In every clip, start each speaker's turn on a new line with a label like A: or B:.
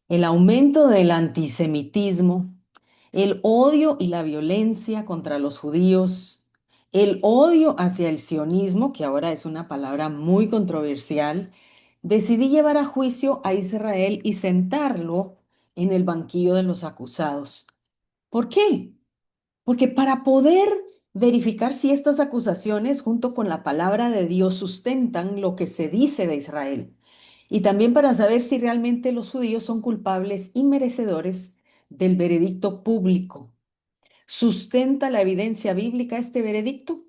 A: El aumento del antisemitismo, el odio y la violencia contra los judíos, el odio hacia el sionismo, que ahora es una palabra muy controversial, decidí llevar a juicio a Israel y sentarlo en el banquillo de los acusados. ¿Por qué? Porque para poder verificar si estas acusaciones, junto con la palabra de Dios, sustentan lo que se dice de Israel, y también para saber si realmente los judíos son culpables y merecedores del veredicto público. ¿Sustenta la evidencia bíblica este veredicto?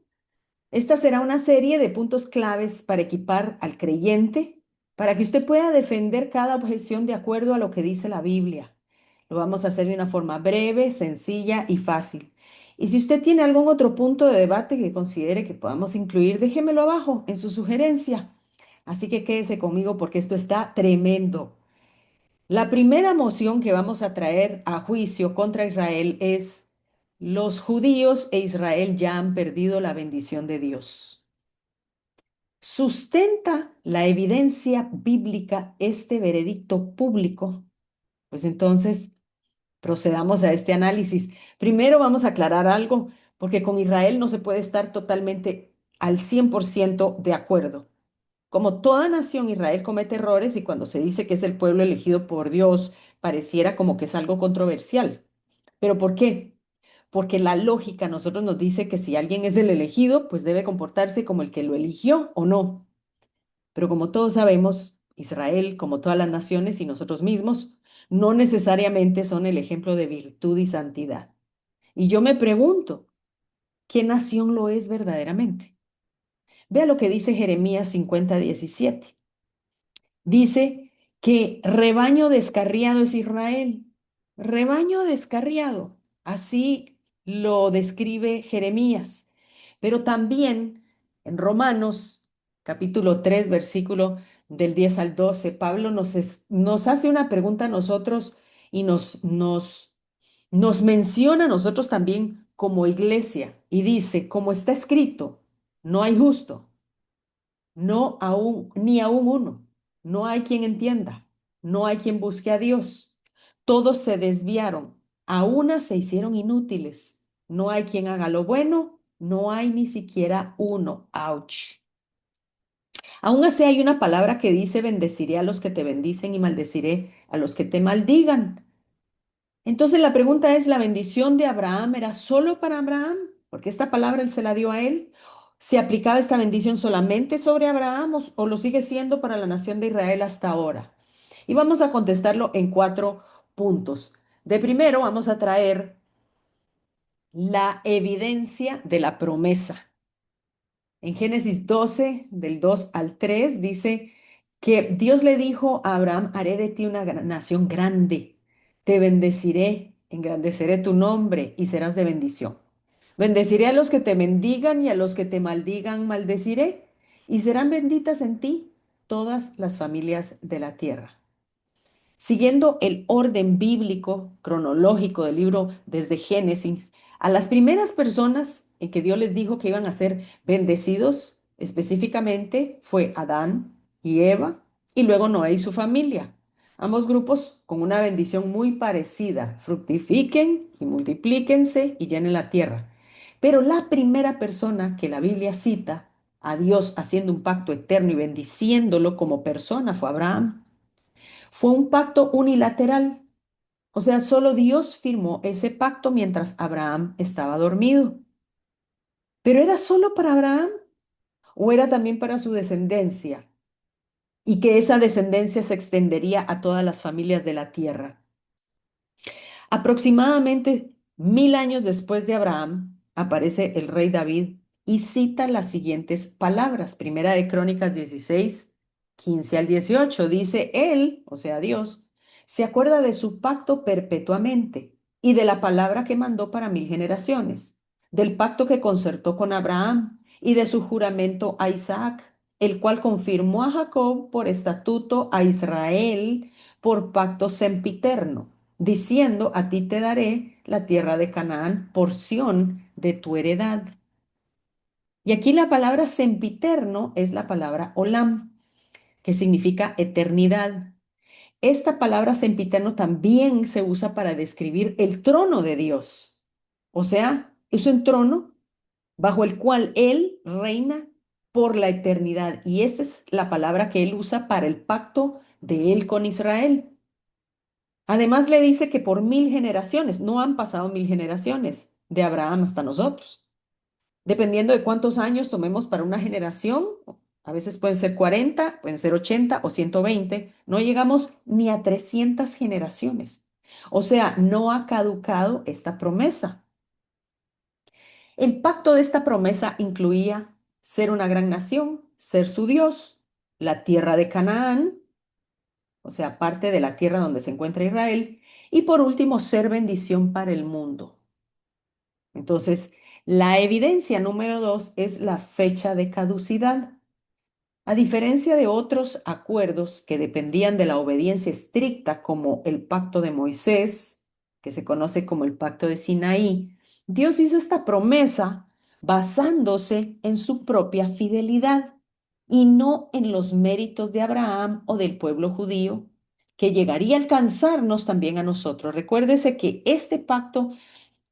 A: Esta será una serie de puntos claves para equipar al creyente, para que usted pueda defender cada objeción de acuerdo a lo que dice la Biblia. Lo vamos a hacer de una forma breve, sencilla y fácil. Y si usted tiene algún otro punto de debate que considere que podamos incluir, déjemelo abajo en su sugerencia. Así que quédese conmigo porque esto está tremendo. La primera moción que vamos a traer a juicio contra Israel es: los judíos e Israel ya han perdido la bendición de Dios. ¿Sustenta la evidencia bíblica este veredicto público? Pues entonces procedamos a este análisis. Primero vamos a aclarar algo, porque con Israel no se puede estar totalmente al 100% de acuerdo. Como toda nación, Israel comete errores y cuando se dice que es el pueblo elegido por Dios, pareciera como que es algo controversial. ¿Pero por qué? Porque la lógica a nosotros nos dice que si alguien es el elegido, pues debe comportarse como el que lo eligió o no. Pero como todos sabemos, Israel, como todas las naciones y nosotros mismos, no necesariamente son el ejemplo de virtud y santidad. Y yo me pregunto, ¿qué nación lo es verdaderamente? Vea lo que dice Jeremías 50:17. Dice que rebaño descarriado es Israel. Rebaño descarriado. Así lo describe Jeremías. Pero también en Romanos capítulo 3 versículo del 10 al 12, Pablo nos hace una pregunta a nosotros y nos menciona a nosotros también como iglesia y dice, como está escrito, no hay justo, no aún, ni aún uno. No hay quien entienda. No hay quien busque a Dios. Todos se desviaron. A una se hicieron inútiles. No hay quien haga lo bueno. No hay ni siquiera uno. Ouch. Aún así hay una palabra que dice: bendeciré a los que te bendicen y maldeciré a los que te maldigan. Entonces la pregunta es, ¿la bendición de Abraham era solo para Abraham? Porque esta palabra él se la dio a él. ¿Se aplicaba esta bendición solamente sobre Abraham o lo sigue siendo para la nación de Israel hasta ahora? Y vamos a contestarlo en 4 puntos. De primero vamos a traer la evidencia de la promesa. En Génesis 12, del 2 al 3, dice que Dios le dijo a Abraham: haré de ti una nación grande, te bendeciré, engrandeceré tu nombre y serás de bendición. Bendeciré a los que te bendigan y a los que te maldigan, maldeciré, y serán benditas en ti todas las familias de la tierra. Siguiendo el orden bíblico cronológico del libro desde Génesis, a las primeras personas en que Dios les dijo que iban a ser bendecidos específicamente fue Adán y Eva y luego Noé y su familia. Ambos grupos con una bendición muy parecida: fructifiquen y multiplíquense y llenen la tierra. Pero la primera persona que la Biblia cita a Dios haciendo un pacto eterno y bendiciéndolo como persona fue Abraham. Fue un pacto unilateral, o sea, solo Dios firmó ese pacto mientras Abraham estaba dormido. ¿Pero era solo para Abraham o era también para su descendencia? Y que esa descendencia se extendería a todas las familias de la tierra. Aproximadamente 1000 años después de Abraham, aparece el rey David y cita las siguientes palabras. Primera de Crónicas 16, 15 al 18. Dice: Él, o sea Dios, se acuerda de su pacto perpetuamente y de la palabra que mandó para 1000 generaciones, del pacto que concertó con Abraham y de su juramento a Isaac, el cual confirmó a Jacob por estatuto, a Israel por pacto sempiterno, diciendo: a ti te daré la tierra de Canaán, porción de tu heredad. Y aquí la palabra sempiterno es la palabra olam, que significa eternidad. esta palabra sempiterno también se usa para describir el trono de Dios. O sea, es un trono bajo el cual Él reina por la eternidad. Y esta es la palabra que Él usa para el pacto de Él con Israel. Además le dice que por 1000 generaciones, no han pasado 1000 generaciones de Abraham hasta nosotros. Dependiendo de cuántos años tomemos para una generación, a veces pueden ser 40, pueden ser 80 o 120, no llegamos ni a 300 generaciones. O sea, no ha caducado esta promesa. El pacto de esta promesa incluía ser una gran nación, ser su Dios, la tierra de Canaán, o sea, parte de la tierra donde se encuentra Israel, y por último, ser bendición para el mundo. Entonces, la evidencia número 2 es la fecha de caducidad. A diferencia de otros acuerdos que dependían de la obediencia estricta, como el pacto de Moisés, que se conoce como el pacto de Sinaí, Dios hizo esta promesa basándose en su propia fidelidad y no en los méritos de Abraham o del pueblo judío, que llegaría a alcanzarnos también a nosotros. Recuérdese que este pacto,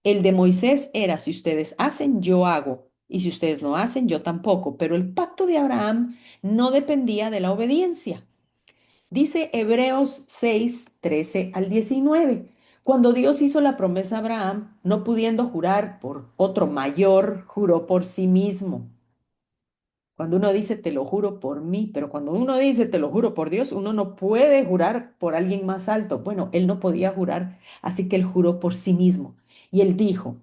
A: el de Moisés, era: si ustedes hacen, yo hago, y si ustedes no hacen, yo tampoco. Pero el pacto de Abraham no dependía de la obediencia. Dice Hebreos 6, 13 al 19: cuando Dios hizo la promesa a Abraham, no pudiendo jurar por otro mayor, juró por sí mismo. Cuando uno dice te lo juro por mí, pero cuando uno dice te lo juro por Dios, uno no puede jurar por alguien más alto. Bueno, él no podía jurar, así que él juró por sí mismo. Y él dijo: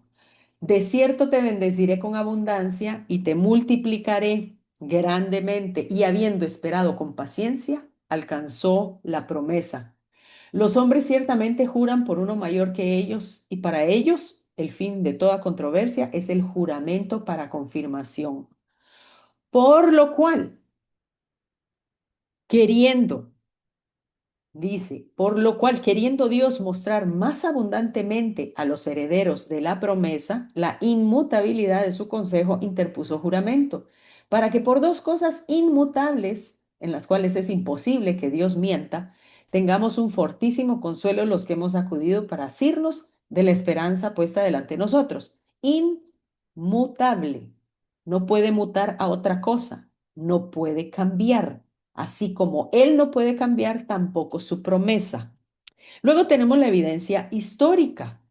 A: de cierto te bendeciré con abundancia y te multiplicaré grandemente. Y habiendo esperado con paciencia, alcanzó la promesa. Los hombres ciertamente juran por uno mayor que ellos, y para ellos el fin de toda controversia es el juramento para confirmación. Por lo cual, queriendo, dice, por lo cual, queriendo Dios mostrar más abundantemente a los herederos de la promesa la inmutabilidad de su consejo, interpuso juramento, para que por dos cosas inmutables, en las cuales es imposible que Dios mienta, tengamos un fortísimo consuelo los que hemos acudido para asirnos de la esperanza puesta delante de nosotros. Inmutable. No puede mutar a otra cosa, no puede cambiar. Así como Él no puede cambiar tampoco su promesa. Luego tenemos la evidencia histórica.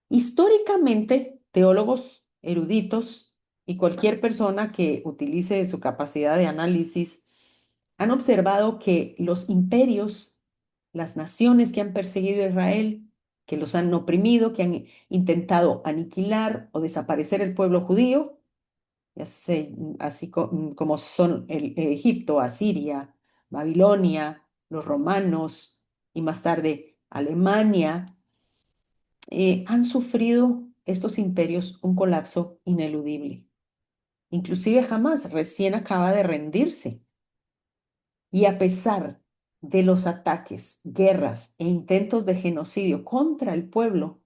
A: Históricamente, teólogos eruditos y cualquier persona que utilice su capacidad de análisis han observado que los imperios, las naciones que han perseguido a Israel, que los han oprimido, que han intentado aniquilar o desaparecer el pueblo judío, ya sé, así como son Egipto, Asiria, Babilonia, los romanos y más tarde Alemania, han sufrido estos imperios un colapso ineludible. Inclusive jamás recién acaba de rendirse. Y a pesar de los ataques, guerras e intentos de genocidio contra el pueblo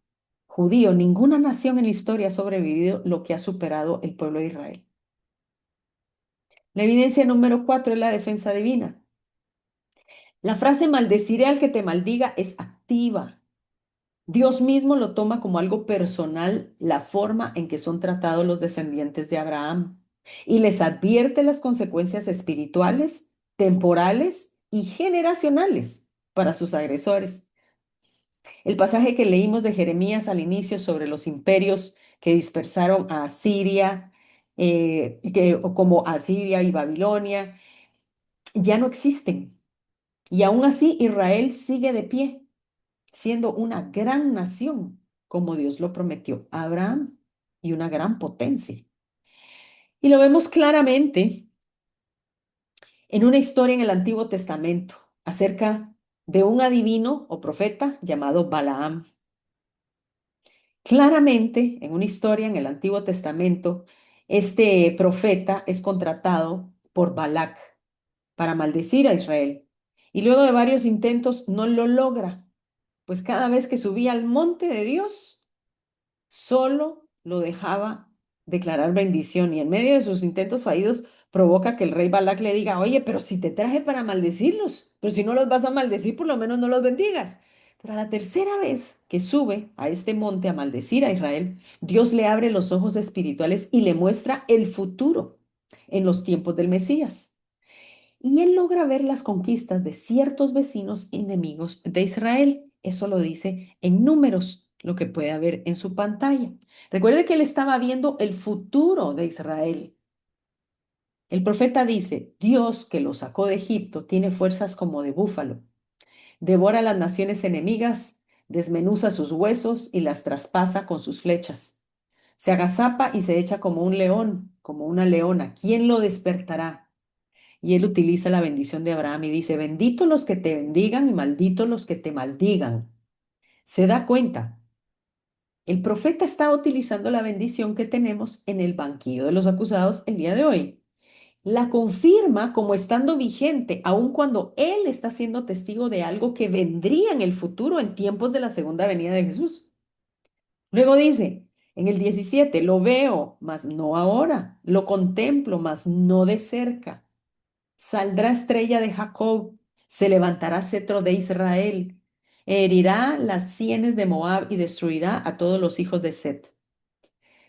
A: judío, ninguna nación en la historia ha sobrevivido lo que ha superado el pueblo de Israel. La evidencia número 4 es la defensa divina. La frase maldeciré al que te maldiga es activa. Dios mismo lo toma como algo personal, la forma en que son tratados los descendientes de Abraham, y les advierte las consecuencias espirituales, temporales y generacionales para sus agresores. El pasaje que leímos de Jeremías al inicio sobre los imperios que dispersaron a Asiria, como Asiria y Babilonia, ya no existen. Y aún así Israel sigue de pie, siendo una gran nación, como Dios lo prometió a Abraham, y una gran potencia. Y lo vemos claramente en una historia en el Antiguo Testamento acerca de un adivino o profeta llamado Balaam. Claramente, en una historia en el Antiguo Testamento, este profeta es contratado por Balac para maldecir a Israel. Y luego de varios intentos no lo logra, pues cada vez que subía al monte de Dios, solo lo dejaba declarar bendición. Y en medio de sus intentos fallidos, provoca que el rey Balac le diga, oye, pero si te traje para maldecirlos, pero si no los vas a maldecir, por lo menos no los bendigas. Pero a la tercera vez que sube a este monte a maldecir a Israel, Dios le abre los ojos espirituales y le muestra el futuro en los tiempos del Mesías. Y él logra ver las conquistas de ciertos vecinos enemigos de Israel. Eso lo dice en números, lo que puede ver en su pantalla. Recuerde que él estaba viendo el futuro de Israel. El profeta dice, Dios que lo sacó de Egipto tiene fuerzas como de búfalo, devora las naciones enemigas, desmenuza sus huesos y las traspasa con sus flechas. Se agazapa y se echa como un león, como una leona. ¿Quién lo despertará? Y él utiliza la bendición de Abraham y dice, bendito los que te bendigan y malditos los que te maldigan. Se da cuenta, el profeta está utilizando la bendición que tenemos en el banquillo de los acusados el día de hoy. La confirma como estando vigente, aun cuando él está siendo testigo de algo que vendría en el futuro en tiempos de la segunda venida de Jesús. Luego dice, en el 17, lo veo, mas no ahora, lo contemplo, mas no de cerca. Saldrá estrella de Jacob, se levantará cetro de Israel, herirá las sienes de Moab y destruirá a todos los hijos de Set.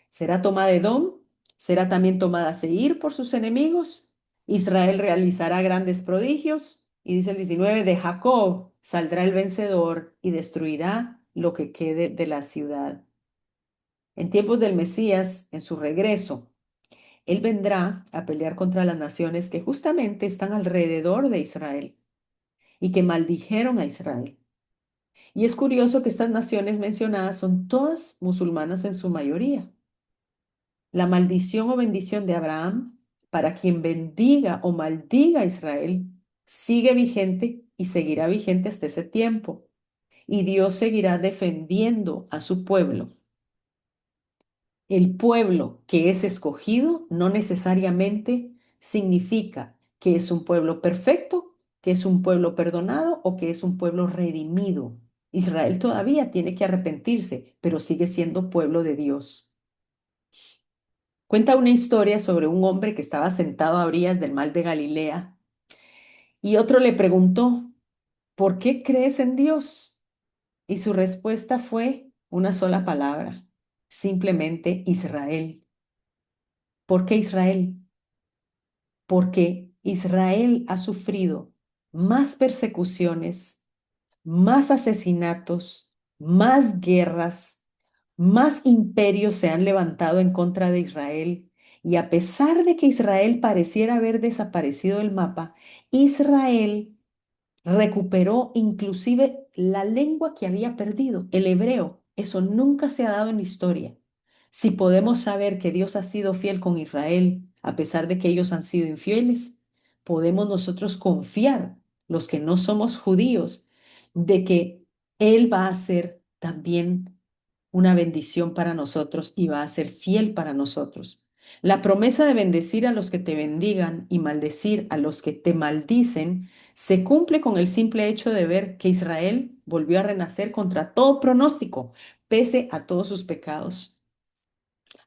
A: Será tomada Edom, será también tomada Seir por sus enemigos. Israel realizará grandes prodigios. Y dice el 19, de Jacob saldrá el vencedor y destruirá lo que quede de la ciudad. En tiempos del Mesías, en su regreso, él vendrá a pelear contra las naciones que justamente están alrededor de Israel y que maldijeron a Israel. Y es curioso que estas naciones mencionadas son todas musulmanas en su mayoría. La maldición o bendición de Abraham para quien bendiga o maldiga a Israel sigue vigente y seguirá vigente hasta ese tiempo. Y Dios seguirá defendiendo a su pueblo. El pueblo que es escogido no necesariamente significa que es un pueblo perfecto, que es un pueblo perdonado o que es un pueblo redimido. Israel todavía tiene que arrepentirse, pero sigue siendo pueblo de Dios. Cuenta una historia sobre un hombre que estaba sentado a orillas del mar de Galilea y otro le preguntó, ¿por qué crees en Dios? Y su respuesta fue una sola palabra, simplemente Israel. ¿Por qué Israel? Porque Israel ha sufrido más persecuciones, más asesinatos, más guerras, más imperios se han levantado en contra de Israel. Y a pesar de que Israel pareciera haber desaparecido del mapa, Israel recuperó inclusive la lengua que había perdido, el hebreo. Eso nunca se ha dado en la historia. Si podemos saber que Dios ha sido fiel con Israel, a pesar de que ellos han sido infieles, podemos nosotros confiar, los que no somos judíos, de que Él va a ser también una bendición para nosotros y va a ser fiel para nosotros. La promesa de bendecir a los que te bendigan y maldecir a los que te maldicen se cumple con el simple hecho de ver que Israel volvió a renacer contra todo pronóstico, pese a todos sus pecados.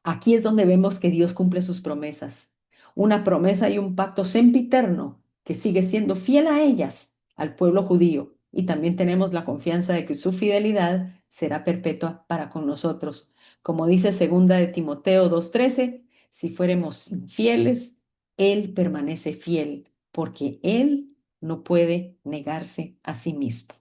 A: Aquí es donde vemos que Dios cumple sus promesas, una promesa y un pacto sempiterno que sigue siendo fiel a ellas, al pueblo judío, y también tenemos la confianza de que su fidelidad será perpetua para con nosotros. Como dice segunda de Timoteo 2:13, si fuéramos infieles, Él permanece fiel, porque Él no puede negarse a sí mismo.